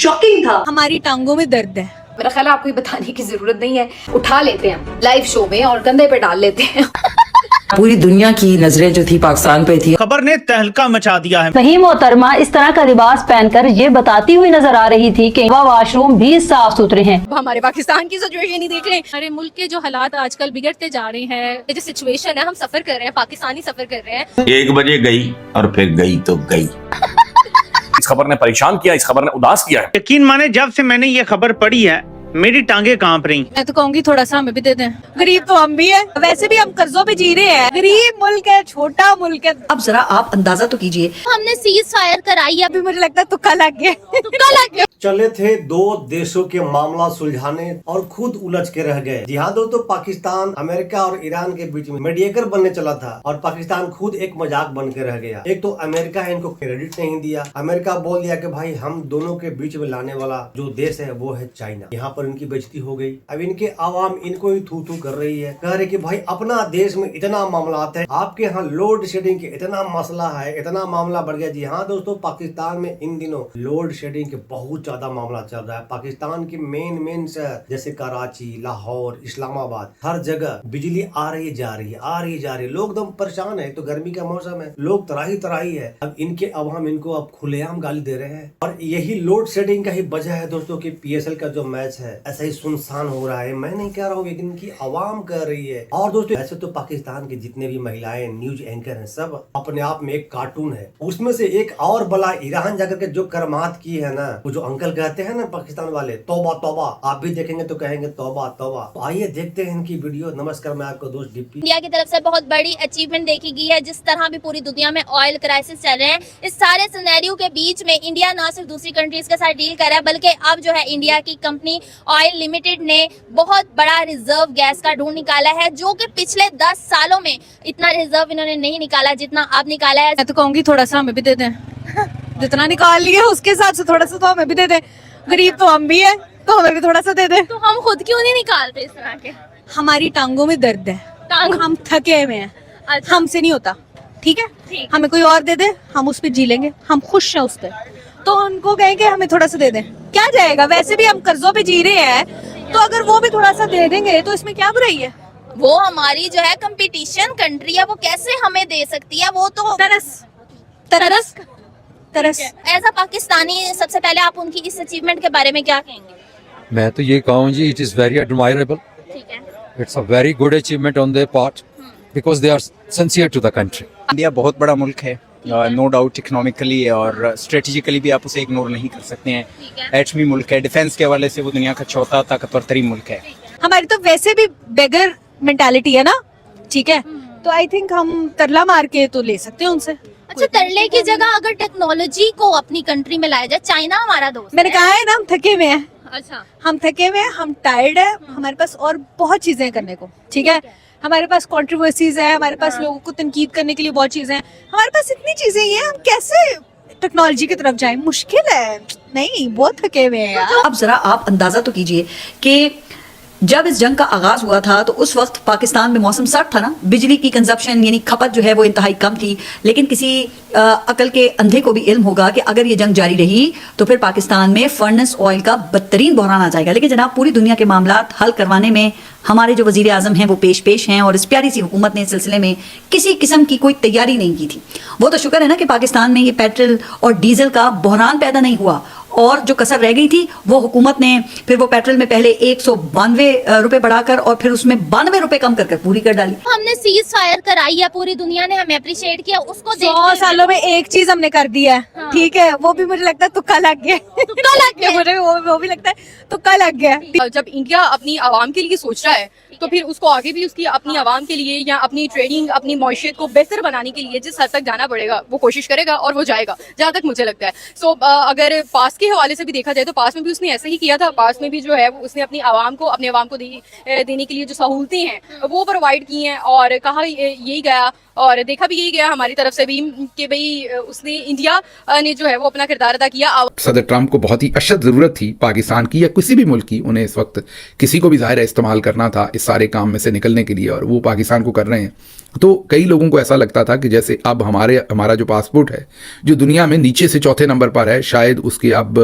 Shocking था। हमारी टांगों में दर्द है। मेरा ख्याल है आपको ये बताने की जरूरत नहीं है, उठा लेते हैं लाइव शो में और कंधे पे डाल लेते हैं। पूरी दुनिया की नजरें जो थी पाकिस्तान पे थी। खबर ने तहलका मचा दिया है। वहीं मोहतरमा इस तरह का लिबास पहनकर ये बताती हुई नजर आ रही थी कि वह वॉशरूम भी साफ सुथरे हैं। हमारे पाकिस्तान की सिचुएशन ही देख रहे हैं, हमारे मुल्क के जो हालात आजकल बिगड़ते जा रहे हैं, जो सिचुएशन है हम सफर कर रहे हैं, पाकिस्तानी सफर कर रहे हैं। 1 बजे गई और फिर गई तो गई। इस खबर ने परेशान किया, इस खबर ने उदास किया है। यकीन माने जब से मैंने ये खबर पढ़ी है मेरी टांगे कांप रही। मैं तो कहूँगी थोड़ा सा हमें भी दे दें। गरीब तो हम भी है, वैसे भी हम कर्जों पे जी रहे हैं। गरीब मुल्क है, छोटा मुल्क है। अब जरा आप अंदाजा तो कीजिए। हमने सीज फायर कराई, अभी मुझे लगता है तुक्का लग गया। तुक्का लग गया। चले थे दो देशों के मामला सुलझाने और खुद उलझ के रह गए। जी हाँ दोस्तों, पाकिस्तान अमेरिका और ईरान के बीच में मीडिएटर बनने चला था और पाकिस्तान खुद एक मजाक बन के रह गया। एक तो अमेरिका है, इनको क्रेडिट नहीं दिया। अमेरिका बोल दिया कि भाई हम दोनों के बीच में लाने वाला जो देश है वो है चाइना। यहाँ पर इनकी बेइज्जती हो गई। अब इनके आवाम इनको ही थू थू कर रही है, कह रहे कि भाई अपना देश में इतना मामला है, आपके यहाँ लोड शेडिंग के इतना मसला है, इतना मामला बढ़ गया। जी हाँ दोस्तों, पाकिस्तान में इन दिनों लोड शेडिंग के बहुत ज्यादा मामला चल रहा है। पाकिस्तान की मेन शहर जैसे कराची, लाहौर, इस्लामाबाद, हर जगह बिजली आ रही जा रही है। लोग एकदम परेशान है। तो गर्मी का मौसम है, लोग तराही है। अब इनके अवाम इनको अब खुलेआम गाली दे रहे हैं और यही लोड शेडिंग का ही वजह है दोस्तों की PSL का जो मैच है ऐसा ही सुनसान हो रहा है। मैं नहीं कह रहा हूँ, लेकिन इनकी आवाम कह रही है। और दोस्तों ऐसे तो पाकिस्तान के जितने भी महिलाएं न्यूज एंकर हैं सब अपने आप में एक कार्टून है। उसमें से एक और बला ईरान जाकर के जो करमात की है ना, वो जो अंकल कहते हैं ना पाकिस्तान वाले, तौबा तौबा, आप भी देखेंगे तो कहेंगे तौबा तौबा। तो आइए देखते हैं इनकी वीडियो। नमस्कार, मैं आपको दोस्त डिप्टी। इंडिया की तरफ से बहुत बड़ी अचीवमेंट देखी गई है। जिस तरह भी पूरी दुनिया में ऑयल क्राइसिस चल रहे हैं, इस सारे सिनेरियो के बीच में इंडिया न सिर्फ दूसरी कंट्रीज के साथ डील कर रहा है, बल्कि अब जो है इंडिया की कंपनी ऑयल लिमिटेड ने बहुत बड़ा रिजर्व गैस का ढूंढ निकाला है, जो कि पिछले 10 सालों में इतना रिजर्व इन्होंने नहीं निकाला जितना अब निकाला है। मैं तो कहूँगी थोड़ा सा हमें भी दे दें। जितना निकाल लिया उसके हिसाब से थोड़ा सा तो हमें भी दे दें। गरीब तो हम भी है, तो हमें भी थोड़ा सा दे दें। तो हम खुद क्यों नहीं निकालते इस तरह के? हमारी टांगों में दर्द है, हम थके हुए हैं। अच्छा। हमसे नहीं होता, ठीक है? हमें कोई और दे दे, हम उस पर जी लेंगे, हम खुश हैं उस पर। तो उनको कहेंगे हमें थोड़ा सा दे दें, क्या जाएगा? वैसे भी हम कर्जों पे जी रहे हैं, तो अगर वो भी थोड़ा सा दे देंगे तो इसमें क्या बुराई है? वो हमारी जो है कंपटीशन कंट्री है, वो कैसे हमें दे सकती है? वो तो तरस एज अ पाकिस्तानी सबसे पहले आप उनकी इस अचीवमेंट के बारे में क्या कहेंगे? मैं तो ये कहूँ जी, इट इज़ वेरी एडमायरेबल। ठीक है, it's a very good achievement on their part because they are sincere to the country. India बहुत बड़ा मुल्क है, नो डाउट, इकोनॉमिकली और स्ट्रेटेजिकली भी आप उसे इग्नोर नहीं कर सकते हैं। एटमी मुल्क है, डिफेंस के हवाले से वो दुनिया का चौथा ताकतवर तरीन मुल्क है। हमारी तो वैसे भी बेगर मेंटालिटी है ना, ठीक है? तो आई थिंक हम तरला मार के तो ले सकते हैं उनसे। अच्छा, तरले की जगह अगर टेक्नोलॉजी को अपनी कंट्री में लाया जाए, चाइना हमारा दोस्त मैंने कहा है ना, हम थके हुए हैं। अच्छा, हम थके हुए हैं, हम टायर्ड है, हमारे पास और बहुत चीजें करने को, ठीक है? हमारे पास कंट्रोवर्सीज है, हमारे पास लोगों को तनकीद करने के लिए बहुत चीजें हैं, हमारे पास इतनी चीजें ही हैं, हम कैसे टेक्नोलॉजी की तरफ जाएं? मुश्किल है, नहीं, बहुत थके हुए हैं यार। अब जरा आप अंदाजा तो कीजिए कि जब इस जंग का आगाज हुआ था तो उस वक्त पाकिस्तान में मौसम सर्द था ना, बिजली की कंजप्शन यानी खपत जो है वो इंतहाई कम थी। लेकिन किसी अकल के अंधे को भी इल्म होगा कि अगर ये जंग जारी रही तो फिर पाकिस्तान में फर्नेस ऑयल का बदतरीन बहरान आ जाएगा। लेकिन जनाब, पूरी दुनिया के मामला हल करवाने में हमारे जो वजीर आजम हैं वो पेश हैं और इस प्यारी सी हुकूमत ने इस सिलसिले में किसी किस्म की कोई तैयारी नहीं की थी। वो तो शुक्र है ना कि पाकिस्तान में ये पेट्रोल और डीजल का बहरान पैदा नहीं हुआ, और जो कसर रह गई थी वो हुकूमत ने फिर वो पेट्रोल में पहले 192 रुपए बढ़ाकर और फिर उसमें 92 रुपए कम कर पूरी कर डाली। हमने सीज फायर कराई है, पूरी दुनिया ने हमें अप्रिशिएट किया, उसको 100 सालों में एक चीज हमने कर दिया है, हाँ। ठीक है? वो भी मुझे लगता है तुक्का लग गया। तुक्का लग गया। मुझे वो भी लगता है तुक्का लग गया। जब इंडिया अपनी आवाम के लिए सोच रहा है तो फिर उसको आगे भी उसकी अपनी आवाम के लिए या अपनी ट्रेडिंग, अपनी मईशत को बेहतर बनाने के लिए जिस हद तक जाना पड़ेगा वो कोशिश करेगा और वो जाएगा, जहाँ तक मुझे लगता है। सो अगर पास के हवाले से भी देखा जाए तो पास में भी उसने ऐसा ही किया था। पास में भी जो है उसने अपनी आवाम को देने के लिए जो सहूलतें हैं वो प्रोवाइड की हैं और कहा यही गया और देखा भी यही गया हमारी तरफ से भी कि भाई उसने इंडिया ने जो है वो अपना किरदार अदा किया। सदर ट्रंप को बहुत ही अशद ज़रूरत थी पाकिस्तान की या किसी भी मुल्क की, उन्हें इस वक्त किसी को भी ज़ाहिर है इस्तेमाल करना था इस सारे काम में से निकलने के लिए, और वो पाकिस्तान को कर रहे हैं। तो कई लोगों को ऐसा लगता था कि जैसे अब हमारा जो पासपोर्ट है जो दुनिया में नीचे से चौथे नंबर पर है, शायद उसके अब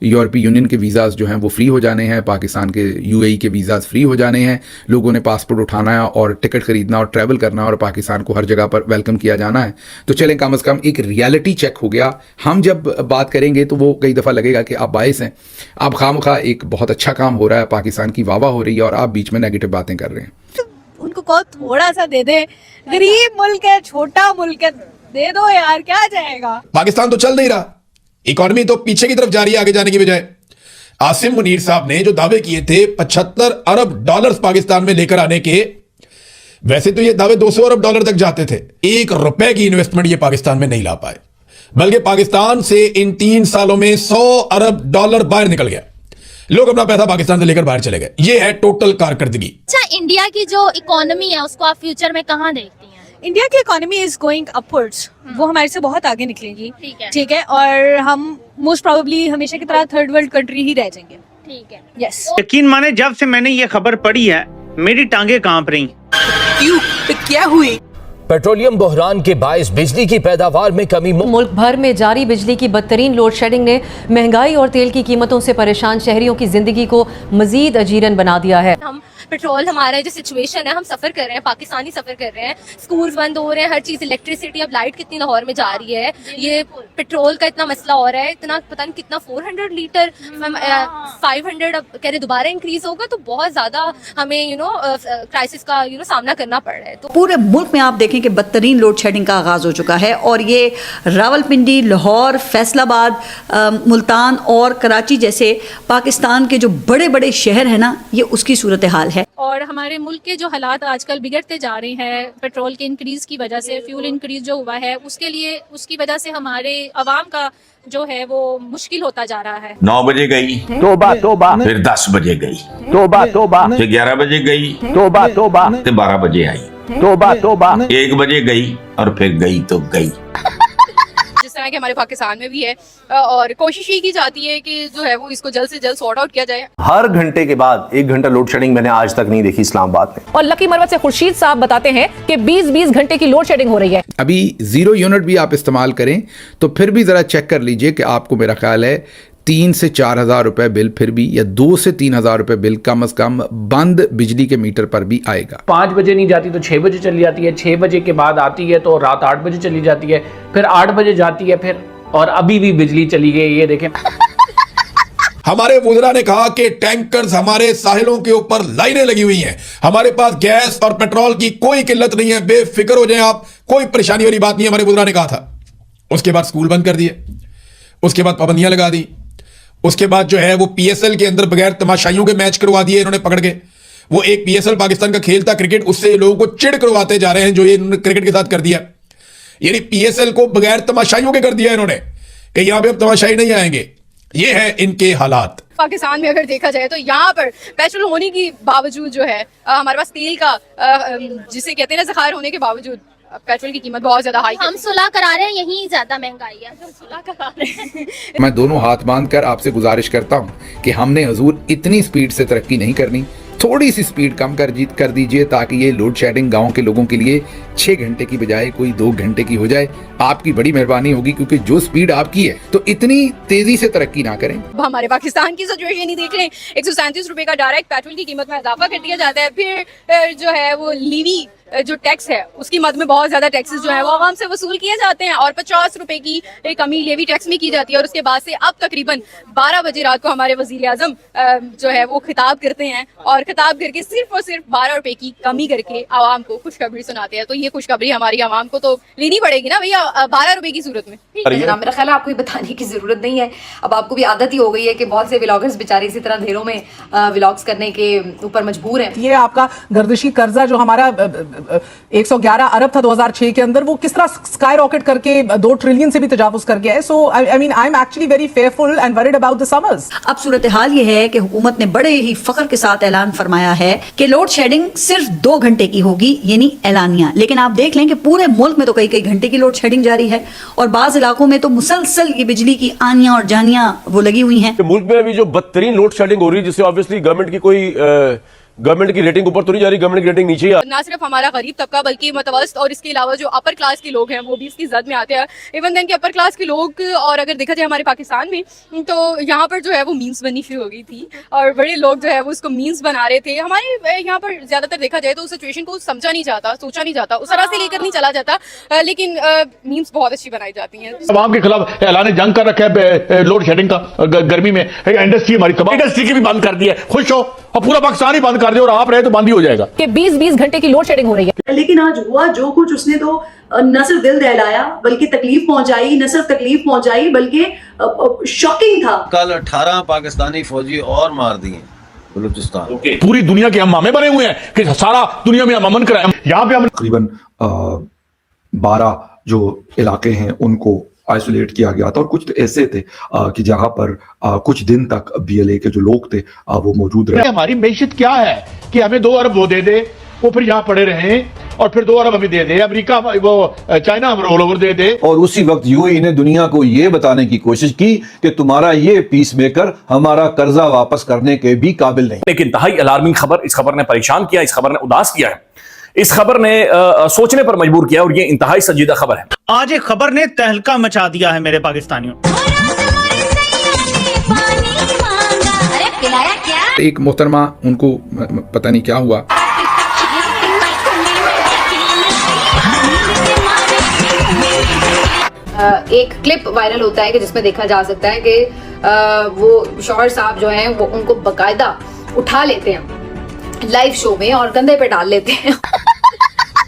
यूरोपीय यूनियन के वीज़ाज़ जो हैं वो फ्री हो जाने हैं, पाकिस्तान के यूएई के वीज़ाज़ फ्री हो जाने हैं, लोगों ने पासपोर्ट उठाना है और टिकट खरीदना और ट्रैवल करना और पाकिस्तान को हर जगह पर वेलकम किया जाना है। तो चलें, कम अज़ कम एक रियलिटी चेक हो गया। हम जब बात करेंगे तो वो कई दफ़ा लगेगा कि आप बायस हैं, आप खामखा एक बहुत अच्छा काम हो रहा है, पाकिस्तान की वाह हो रही है और आप बीच में नेगेटिव बातें कर रहे हैं। उनको कहो थोड़ा सा दे दे, गरीब मुल्क है, छोटा मुल्क है, दे दो यार, क्या जाएगा। पाकिस्तान तो चल नहीं रहा, इकॉनमी तो पीछे की तरफ जा रही है आगे जाने की बजाय। आसिम मुनीर साहब ने जो दावे किए थे 75 अरब डॉलर्स पाकिस्तान में लेकर आने के, वैसे तो ये दावे 200 अरब डॉलर तक जाते थे। 1 रुपए की इन्वेस्टमेंट ये पाकिस्तान में नहीं ला पाए, बल्कि पाकिस्तान से इन 3 सालों में 100 अरब डॉलर बाहर निकल गया। लोग अपना पैसा पाकिस्तान से लेकर बाहर चले गए। ये है टोटल कारकर्दगी। अच्छा, इंडिया की जो इकोनॉमी है उसको आप फ्यूचर में कहाँ देखती हैं? इंडिया की इकोनॉमी इज गोइंग अपवर्ड्स, वो हमारे से बहुत आगे निकलेगी। ठीक है, और हम मोस्ट प्रोबेबली हमेशा की तरह थर्ड वर्ल्ड कंट्री ही रह जाएंगे। ठीक है, यस। यकीन माने जब से मैंने ये खबर पढ़ी है मेरी टांगे कांप रही। क्यों? क्या हुई? पेट्रोलियम बहरान के बायस बिजली की पैदावार में कमी। मुल्क भर में जारी बिजली की बदतरीन लोड शेडिंग ने महंगाई और तेल की कीमतों से परेशान शहरियों की जिंदगी को मजीद अजीरन बना दिया है। हम पेट्रोल, हमारा जो सिचुएशन है, हम सफर कर रहे हैं, पाकिस्तानी सफर कर रहे हैं, स्कूल्स बंद हो रहे हैं, हर चीज, इलेक्ट्रिसिटी, अब लाइट कितनी लाहौर में जा रही है, ये पेट्रोल का इतना मसला हो रहा है, इतना पता नहीं कितना 400 लीटर 500 अब कह रहे दोबारा इंक्रीज होगा, तो बहुत ज्यादा हमें क्राइसिस का सामना करना पड़ रहा है। तो पूरे मुल्क में आप देखें कि बदतरीन लोड शेडिंग का आगाज हो चुका है और ये रावलपिंडी, लाहौर, फैसलाबाद, मुल्तान और कराची जैसे पाकिस्तान के जो बड़े बड़े शहर है ना, ये उसकी सूरत हाल है। और हमारे मुल्क के जो हालात आजकल बिगड़ते जा रहे हैं पेट्रोल के इंक्रीज की वजह से, फ्यूल इंक्रीज जो हुआ है उसकी वजह से हमारे अवाम का जो है वो मुश्किल होता जा रहा है। 9 बजे गई, तोबा तोबा, फिर 10 बजे गई, तोबा तोबा, फिर 11 बजे गई, तोबा तोबा, फिर 12 बजे आई, तोबा तोबा, 1 बजे गई और फिर गई तो गई। जिस तरह के हमारे पाकिस्तान में भी है, और कोशिश ये की जाती है कि जो है वो इसको जल्द से जल्द सॉर्ट आउट किया जाए। हर घंटे के बाद 1 घंटा लोड शेडिंग मैंने आज तक नहीं देखी इस्लामाबाद में। और लकी मरवत से खुर्शीद साहब बताते हैं कि 20-20 घंटे की लोड शेडिंग हो रही है। अभी 0 यूनिट भी आप इस्तेमाल करें तो फिर भी ज़रा चेक कर लीजिए कि आपको, मेरा ख्याल है 3 से 4 हज़ार रुपए बिल फिर भी, या 2 से 3 हज़ार रुपए बिल कम अज़ कम बंद बिजली के मीटर पर भी आएगा। 5 बजे नहीं जाती तो 6 बजे चली जाती है, 6 बजे के बाद आती है तो रात 8 बजे चली जाती है, फिर 8 बजे जाती है, फिर और अभी भी बिजली चली गई। ये देखें, हमारे वुज़रा ने कहा कि टैंकर्स हमारे साहिलों के ऊपर लाइनें लगी हुई हैं, हमारे पास गैस और पेट्रोल की कोई किल्लत नहीं है, बेफिक्र हो जाएं आप, कोई परेशानी वाली बात नहीं है, हमारे वुज़रा ने कहा था। उसके बाद स्कूल बंद कर दिए, उसके बाद पाबंदियां लगा दी, उसके बाद जो है वो पीएसएल के अंदर बगैर तमाशाइयों के मैच करवा दिए इन्होंने पकड़ के। वो एक पीएसएल पाकिस्तान का खेल था क्रिकेट, उससे लोगों को चिढ़ करवाते जा रहे हैं जो ये इन्होंने क्रिकेट के साथ कर दिया। यानी पीएसएल को बगैर तमाशाइयों के कर दिया इन्होंने कि यहां पे अब तमाशाई नहीं आएंगे। ये है इनके हालात। पाकिस्तान में अगर देखा जाए तो यहाँ पर पेट्रोल होने के बावजूद जो है हमारे पास तेल का जिसे कहते हैं ना ज़खायर होने के बावजूद पेट्रोल की कीमत बहुत ज्यादा हाई। हम सुलह करा रहे हैं, यही ज्यादा महंगाई है, हम सुलह करा रहे हैं। मैं दोनों हाथ बांधकर आपसे गुजारिश करता हूं कि हमने हजूर इतनी स्पीड से तरक्की नहीं करनी, थोड़ी सी स्पीड कम कर दीजिए ताकि ये लोड शेडिंग गाँव के लोगों के लिए 6 घंटे की बजाय कोई 2 घंटे की हो जाए। आपकी बड़ी मेहरबानी होगी, क्योंकि जो स्पीड आपकी है तो इतनी तेजी से तरक्की ना करें। हमारे पाकिस्तान की सिचुएशन ही देख लें, 137 रुपए का डायरेक्ट पेट्रोल की कीमत में इजाफा कर दिया जाता है, फिर जो है वो लीवी जो टैक्स है उसकी मद में बहुत ज्यादा टैक्सेस जो है वो आवाम से वसूल किए जाते हैं और 50 रुपए की कमी लेवी टैक्स में की जाती है। और उसके बाद से अब तकरीबन 12 बजे रात को हमारे वजीर आजम जो है वो खिताब करते हैं और खिताब करके सिर्फ और सिर्फ 12 रुपए की कमी करके आवाम को खुशखबरी सुनाते हैं। तो ये खुशखबरी हमारी आवाम को तो लेनी पड़ेगी ना भैया, 12 रुपए की सूरत में। मेरा ख्याल है आपको ये बताने की जरूरत नहीं है, अब आपको भी आदत ही हो गई है कि बहुत से व्लॉगर्स बेचारे इसी तरह अंधेरों में व्लॉग्स करने के ऊपर मजबूर हैं। ये आपका गर्दिशी कर्जा जो हमारा 111 अरब था 2006 के अंदर, वो किस तरह स्काई रॉकेट करके 2 ट्रिलियन से भी तजावुज कर गया है. So I mean I am actually very fearful and worried about the summers. अब सूरत हाल ये है कि हुकूमत ने बड़े ही फख्र के साथ ऐलान फरमाया है कि लोड शेडिंग सिर्फ 2 घंटे की होगी, यानी ऐलानिया. लेकिन आप देख लें कि पूरे मुल्क में तो कई घंटे की लोड शेडिंग जारी है और बाज इलाकों में तो मुसलसल ये बिजली की आनियां और जानियां वो लगी हुई हैं. मुल्क में अभी जो बदतरीन लोड शेडिंग हो रही है, जिससे ऑब्वियसली गवर्नमेंट की रेटिंग ऊपर तो नहीं जा रही, गवर्नमेंट की रेटिंग नीचे है. ना सिर्फ हमारा गरीब तबका बल्कि मतवस्त और इसके अलावा जो अपर क्लास के लोग हैं वो भी इसकी जद में आते हैं. इवन देन के अपर क्लास के लोग, और अगर देखा जाए हमारे पाकिस्तान में तो यहाँ पर जो है वो मीम्स बननी शुरू हो गई थी और बड़े लोग जो है वो उसको मीम्स बना रहे थे. हमारे यहाँ पर ज्यादातर देखा जाए तो उस सिचुएशन को समझा नहीं जाता, सोचा नहीं जाता, उस तरह से लेकर नहीं चला जाता, लेकिन मीम्स बहुत अच्छी बनाई जाती हैं. अवाम के खिलाफ ऐलान जंग कर रखा है लोड शेडिंग का गर्मी में. इंडस्ट्री हमारी तबाह, इंडस्ट्री की भी बंद कर दी है. खुश हो और पूरा पाकिस्तान ही बंद कर दे और आप रहे तो बंद ही हो जाएगा कि 20-20 घंटे की लोड शेडिंग हो रही है. लेकिन आज हुआ जो कुछ, उसने तो न सिर्फ दिल दहलाया बल्कि तकलीफ पहुंचाई. न सिर्फ तकलीफ पहुंचाई बल्कि शॉकिंग था. कल 18 पाकिस्तानी फौजी और मार दिए बलूचिस्तान. पूरी दुनिया के हम मामे बने हुए हैं कि सारा दुनिया में हम अमन कराएं. यहाँ पे हम तकरीबन 12 जो इलाके हैं उनको आइसोलेट किया गया था और कुछ तो ऐसे थे कि जहां पर कुछ दिन तक BLA के जो लोग थे वो मौजूद रहे. हमारी मैशियत क्या है कि हमें 2 अरब वो दे दे, वो फिर यहाँ पड़े रहे और फिर 2 अरब हमें दे दे, अमेरिका वो चाइना हम रोल ओवर दे दे. और उसी वक्त यूएई ने दुनिया को ये बताने की कोशिश की कि तुम्हारा ये पीस मेकर हमारा कर्जा वापस करने के भी काबिल नहीं. एक इंतहाई अलार्मिंग खबर, इस खबर ने परेशान किया, इस खबर ने उदास किया है, इस खबर ने सोचने पर मजबूर किया और ये इंतहाई संजीदा खबर है. आज एक खबर ने तहलका मचा दिया है मेरे पाकिस्तानियों. एक मोहतरमा, उनको पता नहीं क्या हुआ, एक क्लिप वायरल होता है कि जिसमें देखा जा सकता है कि वो शौहर साहब जो हैं वो उनको बकायदा उठा लेते हैं लाइव शो में और कंधे पे डाल लेते हैं.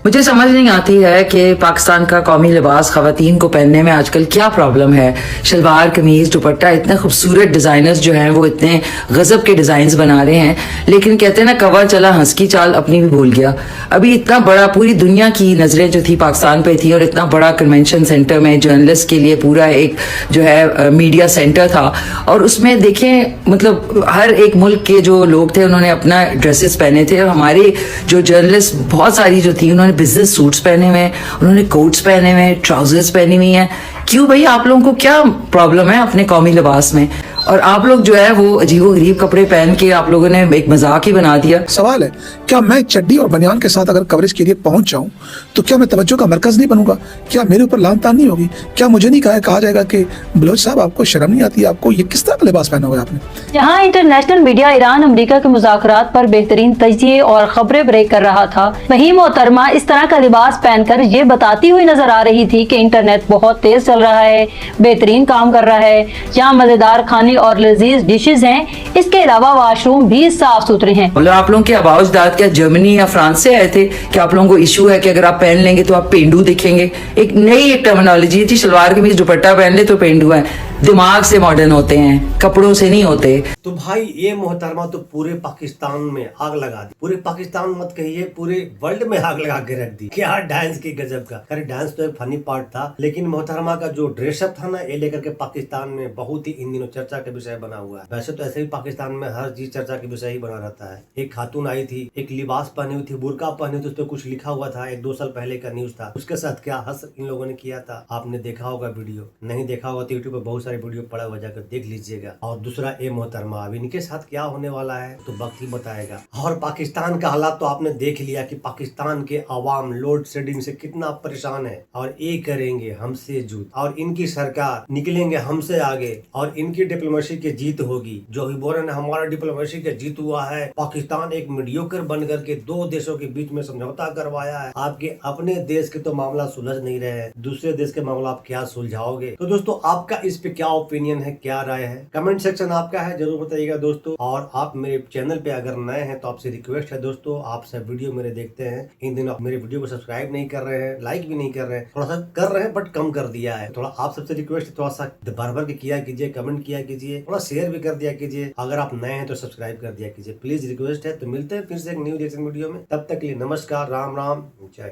मुझे समझ नहीं आती है कि पाकिस्तान का कौमी लिबास खवातीन को पहनने में आजकल क्या प्रॉब्लम है. शलवार कमीज दुपट्टा, इतने खूबसूरत डिजाइनर्स जो हैं वो इतने गजब के डिजाइन बना रहे हैं, लेकिन कहते हैं ना कवा चला हंस की चाल अपनी भी भूल गया. अभी इतना बड़ा, पूरी दुनिया की नजरें जो थी पाकिस्तान पे थी और इतना बड़ा कन्वेंशन सेंटर में जर्नलिस्ट के लिए पूरा एक जो है मीडिया सेंटर था और उसमें देखें मतलब हर एक मुल्क के जो लोग थे उन्होंने अपना ड्रेसेस पहने थे और हमारे जो जर्नलिस्ट बहुत सारी जो थी उन्होंने बिजनेस सूट्स पहने हुए, उन्होंने कोट्स पहने हुए, ट्राउजर्स पहनी हुई हैं. क्यों भाई, आप लोगों को क्या प्रॉब्लम है अपने कौमी लिबास में? और आप लोग जो है वो अजीबो गरीब कपड़े पहन के आप लोगों ने एक मजाक ही बना दिया. सवाल है, क्या मैं चड्डी और बनियान के साथ अगर कवरेज के लिए पहुंच जाऊं तो क्या मैं तवज्जो का मरकज नहीं बनूंगा? क्या मेरे ऊपर लानतान नहीं होगी? क्या मुझे नहीं कहा जाएगा कि बलोच साहब आपको शर्म नहीं आती, आपको ये किस तरह का लिबास पहना हुआ है आपने? जहां इंटरनेशनल मीडिया ईरान अमेरिका के मुज़ाकरात पर बेहतरीन तजिए और खबरें ब्रेक कर रहा था, वहीं मोहतरमा इस तरह का लिबास पहनकर ये बताती हुई नजर आ रही थी कि इंटरनेट बहुत तेज चल रहा है, बेहतरीन काम कर रहा है, जहाँ मजेदार खाने और लजीज डिशेज हैं, इसके अलावा वाशरूम भी साफ सुथरे हैं. मतलब आप लोगों के आवाज़दात क्या जर्मनी या फ्रांस से आए थे कि आप लोगों को इशू है कि अगर आप पहन लेंगे तो आप पेंडू दिखेंगे? एक नई टर्मिनोलॉजी थी, शलवार कमीज दुपट्टा पहन ले तो पेंडू है. दिमाग से मॉडर्न होते हैं, कपड़ों से नहीं होते. तो भाई ये मोहतरमा तो पूरे पाकिस्तान में आग लगा दी. पूरे पाकिस्तान मत कहिए, पूरे वर्ल्ड में आग लगा के रख दी. क्या डांस की गजब का. अरे डांस तो एक फनी पार्ट था, लेकिन मोहतरमा का जो ड्रेसअप था ना, ये लेकर के पाकिस्तान में बहुत ही इन दिनों चर्चा का विषय बना हुआ है. वैसे तो ऐसे ही पाकिस्तान में हर चीज चर्चा के विषय ही बना रहता है. एक खातून आई थी, एक लिबास पहनी हुई थी, बुर्का पहनी हुई थी, उस पर कुछ लिखा हुआ था. 1-2 साल पहले का न्यूज था. उसके साथ क्या हंस इन लोगों ने किया था, आपने देखा होगा वीडियो. नहीं देखा होगा तो यूट्यूब पे बहुत सारे वीडियो पड़ा हुआ, जाकर देख लीजिएगा. और दूसरा ए मोहतरमा, अब इनके साथ क्या होने वाला है तो वक्त ही बताएगा. और पाकिस्तान का हालात तो आपने देख लिया कि पाकिस्तान के अवाम लोड शेडिंग से कितना परेशान है और ये करेंगे हमसे जूत, और इनकी सरकार निकलेंगे हमसे आगे और इनकी डिप्लोमेसी की जीत होगी. जो भी बोल रहे हैं हमारा डिप्लोमेसी का जीत हुआ है, पाकिस्तान एक मीडियोकर बन करके 2 देशों के बीच में समझौता करवाया है. आपके अपने देश के तो मामला सुलझ नहीं रहे हैं, दूसरे देश के मामला आप क्या सुलझाओगे? तो दोस्तों आपका इस पे क्या ओपिनियन है, क्या राय है? कमेंट सेक्शन आपका है, जरूर बताइएगा दोस्तों। और आप मेरे चैनल पे अगर नए हैं तो आपसे रिक्वेस्ट है दोस्तों, आप सब वीडियो मेरे देखते हैं, इन दिनों आप मेरे वीडियो को सब्सक्राइब नहीं कर रहे हैं, लाइक भी नहीं कर रहे हैं, थोड़ा सा कर रहे हैं बट कम कर दिया है। थोड़ा आप सबसे रिक्वेस्ट है, थोड़ा सा भर के किया कीजिए, कमेंट किया कीजिए, थोड़ा शेयर भी कर दिया कीजिए। अगर आप नए हैं तो सब्सक्राइब कर दिया कीजिए, प्लीज रिक्वेस्ट है। तो मिलते हैं फिर से एक न्यू रिएक्शन वीडियो में, तब तक के लिए नमस्कार, राम राम, जय।